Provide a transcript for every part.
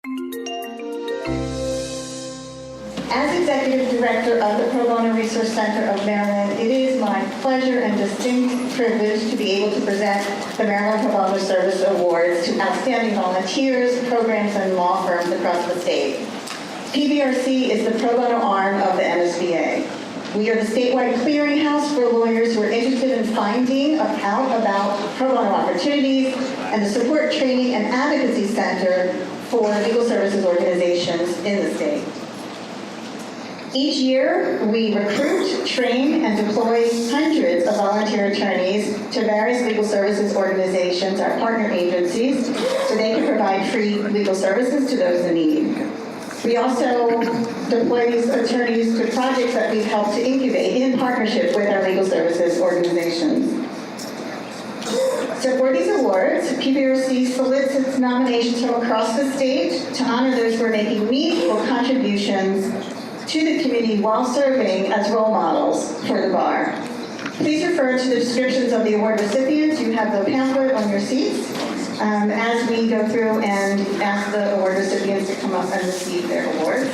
As Executive Director of the Pro Bono Resource Center of Maryland, it is my pleasure and distinct privilege to be able to present the Maryland Pro Bono Service Awards to outstanding volunteers, programs, and law firms across the state. PBRC is the pro bono arm of the MSBA. We are the statewide clearinghouse for lawyers who are interested in finding out about pro bono opportunities and the support, training, and advocacy center for legal services organizations in the state. Each year, we recruit, train, and deploy hundreds of volunteer attorneys to various legal services organizations, our partner agencies, so they can provide free legal services to those in need. We also deploy these attorneys to projects that we've helped to incubate in partnership with our legal services organizations. So for these awards, PBRC solicits nominations from across the state to honor those who are making meaningful contributions to the community while serving as role models for the bar. Please refer to the descriptions of the award recipients. You have the pamphlet on your seats as we go through and ask the award recipients to come up and receive their awards.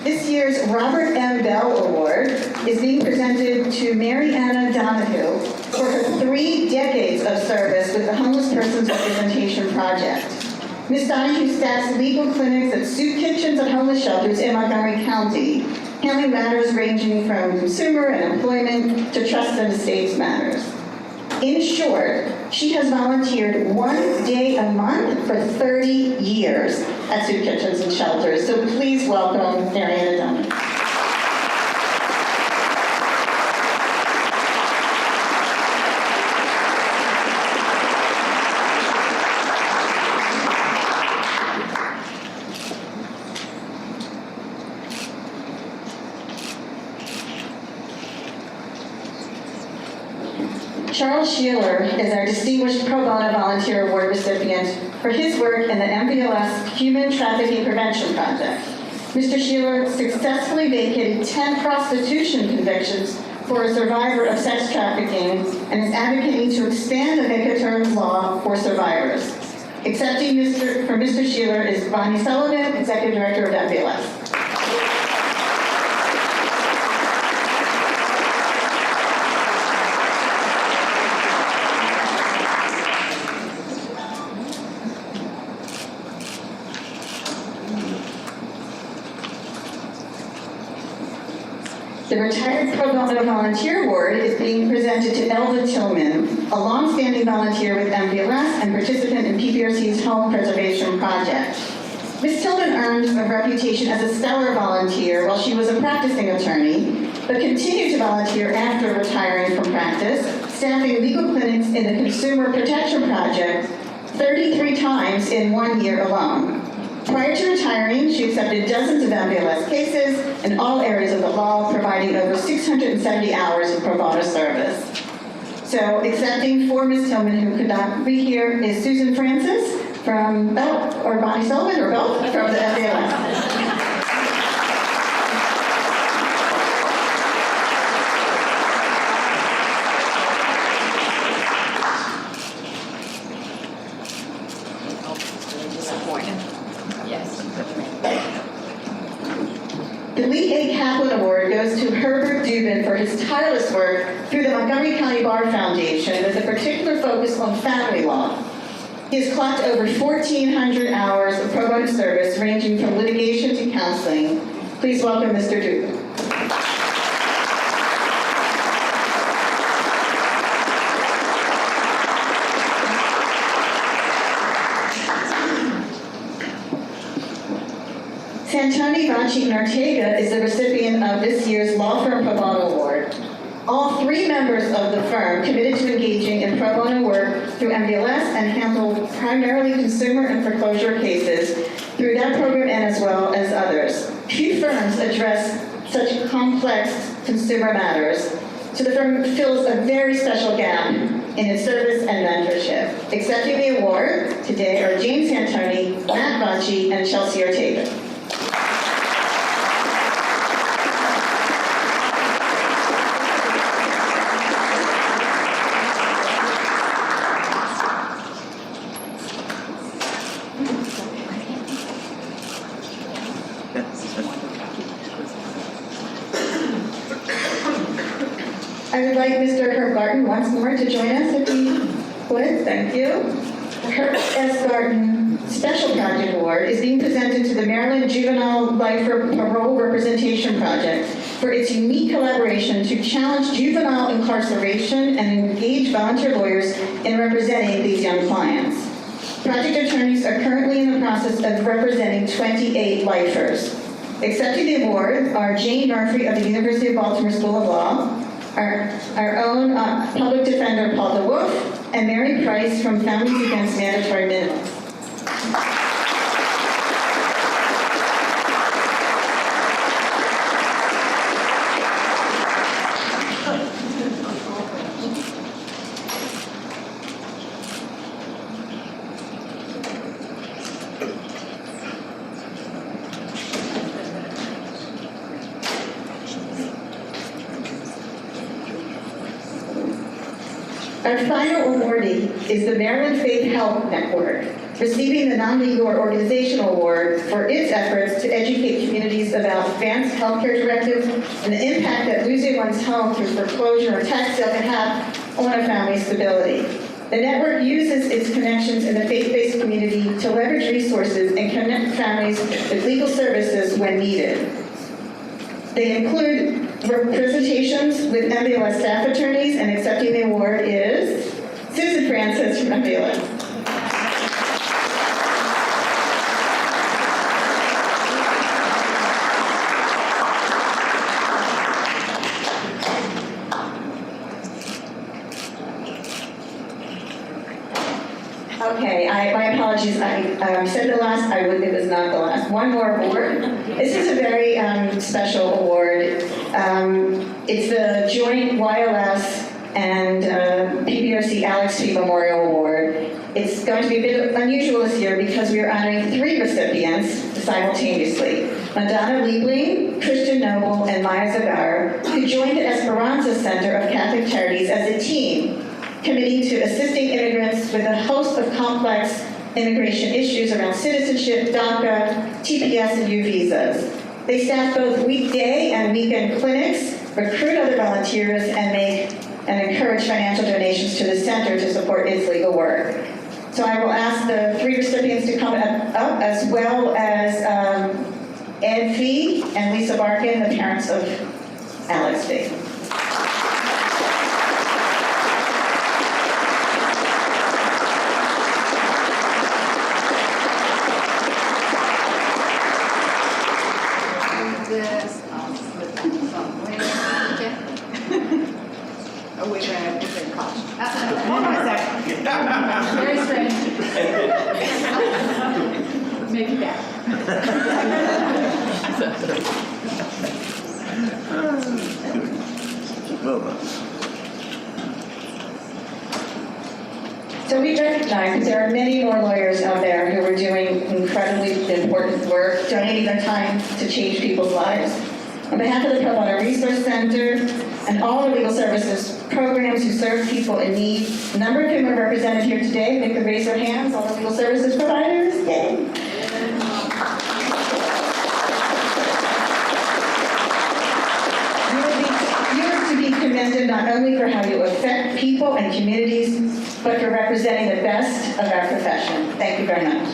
This year's Robert M. Bell Award is being presented to Mary Anna Donahue for her 3 decades of service with the Homeless Persons Representation Project. Ms. Donahue staffs legal clinics at soup kitchens and homeless shelters in Montgomery County, handling matters ranging from consumer and employment to trust and estates matters. In short, she has volunteered 1 day a month for 30 years at soup kitchens and shelters. So please welcome Mary Anna Donahue. Charles Sheeler is our Distinguished Pro Bono Volunteer Award recipient for his work in the MPLS Human Trafficking Prevention Project. Mr. Sheeler successfully vacated 10 prostitution convictions for a survivor of sex trafficking and is advocating to expand the vacatory law for survivors. Accepting for Mr. Sheeler is Bonnie Sullivan, Executive Director of MPLS. The Retired Pro Bono Volunteer Award is being presented to Elva Tillman, a longstanding volunteer with MPLS and participant in PBRC's Home Preservation Project. Ms. Tillman earned a reputation as a stellar volunteer while she was a practicing attorney, but continued to volunteer after retiring from practice, staffing legal clinics in the Consumer Protection Project 33 times in 1 year alone. Prior to retiring, she accepted dozens of MPLS cases in all areas of the law, providing over 670 hours of pro bono service. So, accepting for Ms. Tillman, who could not be here, is Susan Francis from or Bonnie Sullivan, or both, from the MPLS. The Lee A. Kaplan Award goes to Herbert Dubin for his tireless work through the Montgomery County Bar Foundation with a particular focus on family law. He has clocked over 1,400 hours of pro bono service ranging from litigation to counseling. Please welcome Mr. Dubin. Santoni, Vanchi, and Ortega is the recipient of this year's Law Firm Pro Bono Award. All 3 members of the firm committed to engaging in pro bono work through MPLS and handle primarily consumer and foreclosure cases through that program and as well as others. Few firms address such complex consumer matters, so the firm fills a very special gap in its service and mentorship. Accepting the award today are James Santoni, Matt Vanchi, and Chelsea Ortega. I would like Mr. Herb Garten once more to join us if he would. Thank you. Herb S. Garten Special Project Award is being presented to the Maryland Juvenile Lifer Parole Representation Project for its unique collaboration to challenge juvenile incarceration and engage volunteer lawyers in representing these young clients. Project attorneys are currently in the process of representing 28 lifers. Accepting the award are Jane Murphy of the University of Baltimore School of Law, our own public defender Paul DeWolf, and Mary Price from Families Against Mandatory Minimums. Our final awardee is the Maryland Faith Health Network, receiving the Non-Legal or Organizational Award for its efforts to educate communities about advanced healthcare directives and the impact that losing one's home through foreclosure or tax sale can have on a family's stability. The network uses its connections in the faith-based community to leverage resources and connect families with legal services when needed. They include presentations with MBLS staff attorneys, and accepting the award is Susan Francis from MBLS. Okay, my apologies. I said the last. It was not the last. One more award. This is a very special award. It's the joint YLS and PBRC Alex P. Memorial Award. It's going to be a bit unusual this year because we are honoring 3 recipients simultaneously. Madonna Liebling, Christian Noble, and Maya Zagar, who joined the Esperanza Center of Catholic Charities as a team, committing to assisting immigrants with a host of complex immigration issues around citizenship, DACA, TPS, and U visas. They staff both weekday and weekend clinics, recruit other volunteers, and make and encourage financial donations to the center to support its legal work. So I will ask the 3 recipients to come up as well as Ed Fee and Lisa Barkin, the parents of Alex Fee. Oh, wait, I have different caution. Hold on a second. Very strange. Make it back. So we recognize that there are many more lawyers out there who are doing incredibly important work, donating their time to change people's lives. On behalf of the Pro Bono Resource Center and all the legal services programs who serve people in need, a number of whom are represented here today, they could raise their hands, all the legal services providers. Yay. You are to be commended not only for how you affect people and communities, but for representing the best of our profession. Thank you very much.